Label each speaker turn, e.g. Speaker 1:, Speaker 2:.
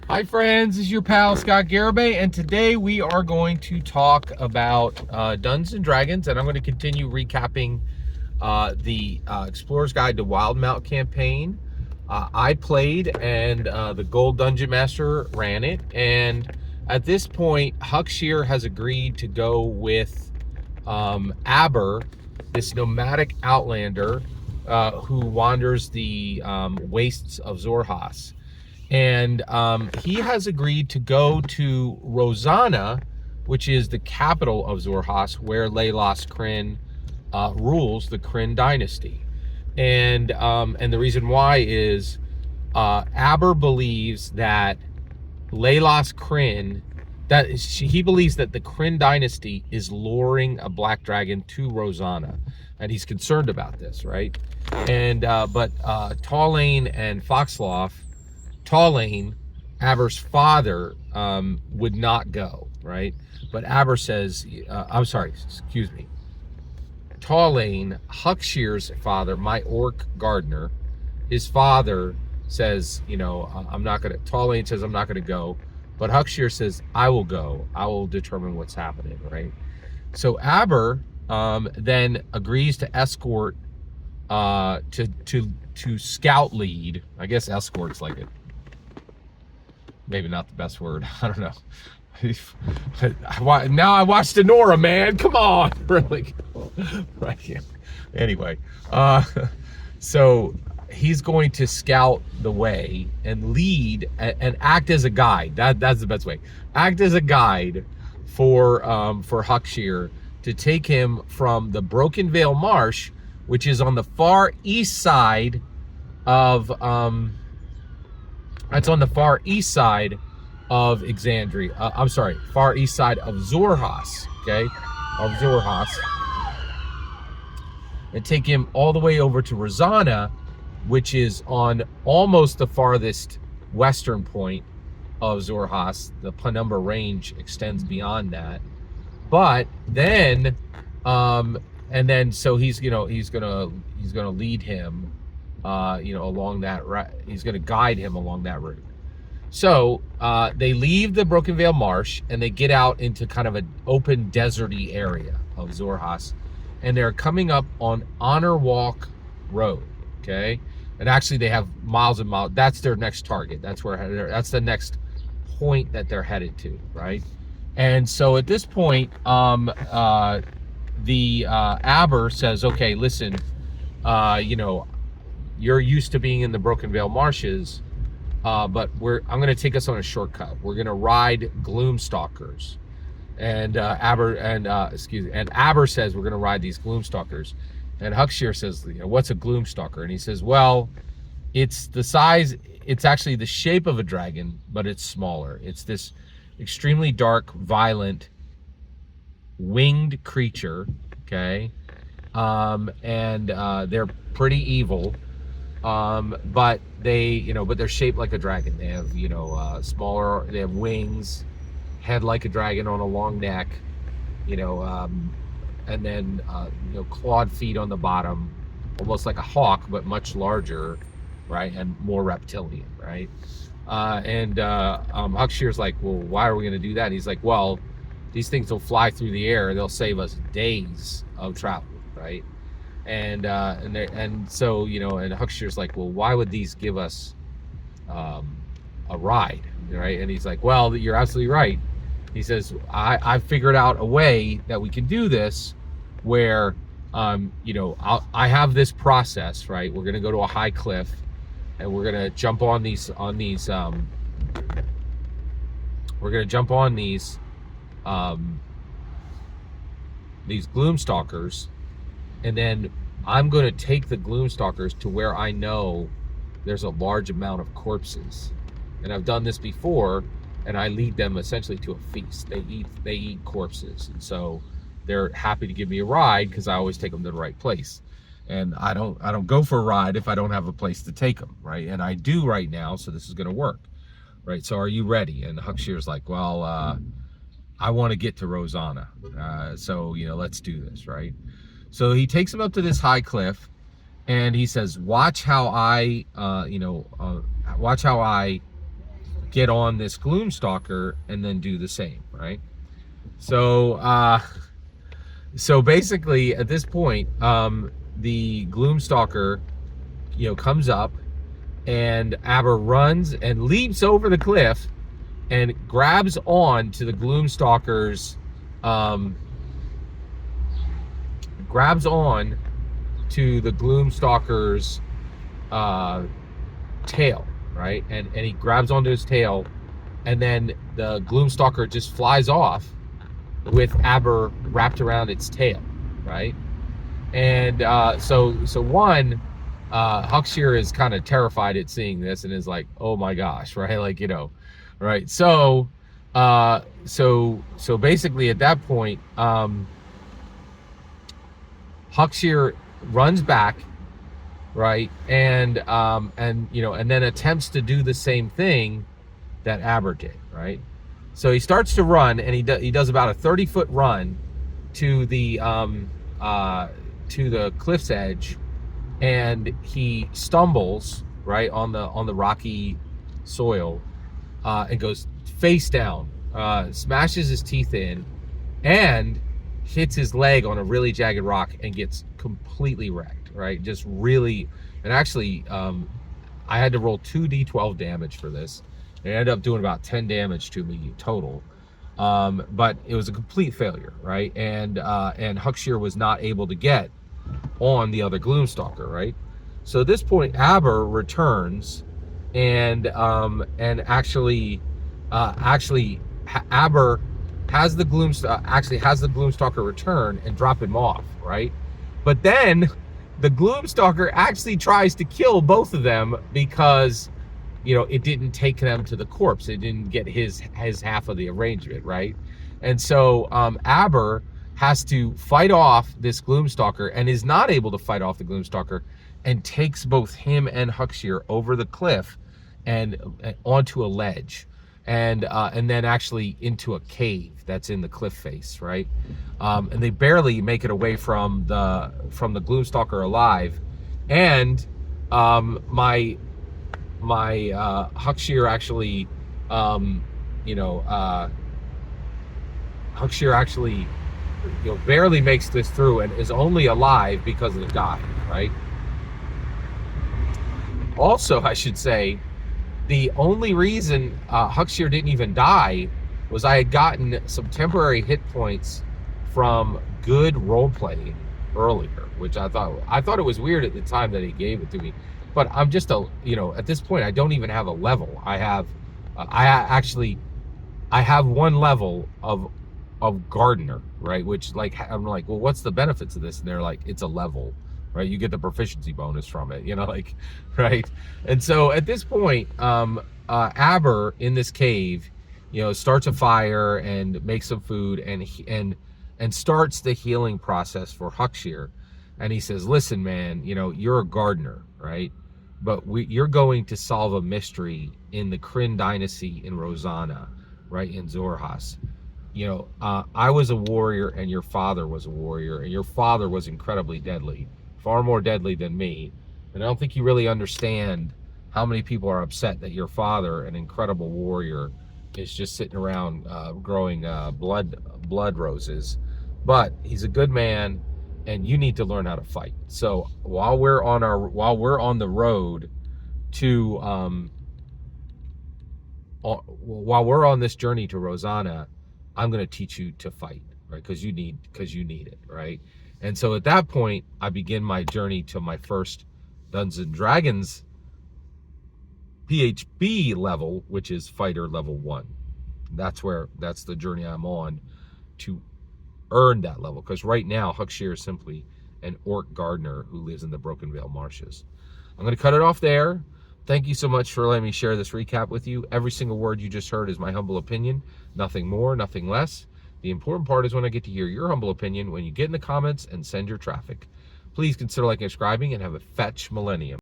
Speaker 1: Hi friends, this is your pal Scott Garibay, and today we are going to talk about Dungeons and Dragons, and I'm going to continue recapping the Explorer's Guide to Wildemount campaign. I played, and the Gold Dungeon Master ran it, and at this point, Huckshear has agreed to go with Aber, this nomadic outlander who wanders the wastes of Zorhas. And he has agreed to go to Rosanna, which is the capital of Zorhas, where Leylas Kryn rules the Kryn dynasty. And the reason why is Aber believes that Leylas Kryn, he believes that the Kryn dynasty is luring a black dragon to Rosanna, and he's concerned about this, right? And but Tallane and Foxloff, Tallane, Aber's father, would not go, right? But Aber says, I'm sorry, excuse me. Tallane, Huckshear's father, my orc gardener, his father says, I'm not going to, Tallane says, I'm not going to go. But Huckshear says, I will go. I will determine what's happening, right? So Aber then agrees to escort, to scout lead. I guess escort's like it. Maybe not the best word. I don't know. Now I watched Denora, man. Come on, really. Right. Anyway, so he's going to scout the way and lead and act as a guide. That's the best way. Act as a guide for Huckshear to take him from the Broken Vale Marsh, which is on the far east side of That's on the far east side of Exandria. I'm sorry, far east side of Zorhas, okay? Of Zorhas. And take him all the way over to Rosanna, which is on almost the farthest western point of Zorhas. The Penumbra Range extends beyond that. But then, so he's gonna lead him along that route. He's going to guide him along that route. So they leave the Broken Vale Marsh and they get out into kind of an open deserty area of Zorhas, and they're coming up on Honor Walk Road. Okay, and actually they have miles and miles. That's their next target. That's the next point that they're headed to, right? And so at this point, the Aber says, "Okay, listen, you're used to being in the Broken Vale Marshes, but I'm going to take us on a shortcut. We're going to ride Gloomstalkers." And Aber says we're going to ride these Gloomstalkers. And Huckshear says, "What's a Gloomstalker?" And he says, "Well, it's the size. It's actually the shape of a dragon, but it's smaller. It's this extremely dark, violent, winged creature. Okay, and they're pretty evil." But they're shaped like a dragon. They have, smaller, they have wings, head like a dragon on a long neck, and then, clawed feet on the bottom, almost like a hawk, but much larger, right? And more reptilian, right? Huckshear's like, "Well, why are we going to do that?" And he's like, "Well, these things will fly through the air. They'll save us days of travel, right?" And so Huckshear's like, "Well, why would these give us a ride, right?" And he's like, "Well, you're absolutely right." He says, "I figured out a way that we can do this, where I have this process, right? We're gonna go to a high cliff, and we're gonna jump on these Gloomstalkers." And then I'm going to take the Gloomstalkers to where I know there's a large amount of corpses. And I've done this before, and I lead them essentially to a feast. They eat corpses. And so they're happy to give me a ride because I always take them to the right place. And I don't go for a ride if I don't have a place to take them, right? And I do right now, so this is going to work, right? So are you ready? And Huckshear's like, "Well, I want to get to Rosanna. So let's do this, right?" So he takes him up to this high cliff, and he says, watch how I get on this Gloomstalker and then do the same, right? So so basically at this point, the Gloomstalker, comes up, and Aber runs and leaps over the cliff and grabs on to the Gloomstalker's tail, right? And he grabs onto his tail, and then the Gloomstalker just flies off with Aber wrapped around its tail, right? And so Huckshear is kind of terrified at seeing this and is like, oh my gosh, right? Like, right? So basically at that point, Huckshear runs back, right? And then attempts to do the same thing that Aber did, right? So he starts to run, and he does about a 30-foot run to the cliff's edge, and he stumbles right on the rocky soil, and goes face down, smashes his teeth in, and hits his leg on a really jagged rock and gets completely wrecked, right? Just really, and actually, I had to roll 2d12 damage for this. It ended up doing about 10 damage to me total, but it was a complete failure, right? And Huckshear was not able to get on the other Gloomstalker, right? So at this point, Aber returns, and actually Aber has the Gloomstalker return and drop him off, right? But then the Gloomstalker actually tries to kill both of them because it didn't take them to the corpse. It didn't get his half of the arrangement, right? And so Aber has to fight off this Gloomstalker, and is not able to fight off the Gloomstalker, and takes both him and Huckshear over the cliff and onto a ledge, and then actually into a cave that's in the cliff face, right? And they barely make it away from the Gloomstalker alive, and my Huckshear actually, Huckshear actually, barely makes this through and is only alive because of the guide, right? Also, I should say, the only reason Huckshear didn't even die was I had gotten some temporary hit points from good roleplay earlier, which I thought it was weird at the time that he gave it to me. But I'm just at this point, I don't even have a level. I have one level of gardener, right? Which, like, I'm like, well, what's the benefits of this? And they're like, it's a level, right? You get the proficiency bonus from it, right? And so at this point, Aber in this cave, starts a fire and makes some food, and starts the healing process for Huckshear. And he says, listen, man, you're a gardener, right? But you're going to solve a mystery in the Kryn dynasty in Rosanna, right, in Zorhas. I was a warrior, and your father was a warrior, and your father was incredibly deadly, far more deadly than me. And I don't think you really understand how many people are upset that your father, an incredible warrior, is just sitting around growing blood roses. But he's a good man, and you need to learn how to fight. So while we're on the road to while we're on this journey to Rosanna, I'm going to teach you to fight, right? Because you need it, right? And so at that point, I begin my journey to my first Dungeons and Dragons PHB level, which is fighter level 1. That's the journey I'm on to earn that level, because right now Huckshear is simply an orc gardener who lives in the Broken Vale Marshes. I'm going to cut it off there. Thank you so much for letting me share this recap with you. Every single word you just heard is my humble opinion. Nothing more, nothing less. The important part is when I get to hear your humble opinion when you get in the comments and send your traffic. Please consider liking and subscribing, and have a fetch millennium.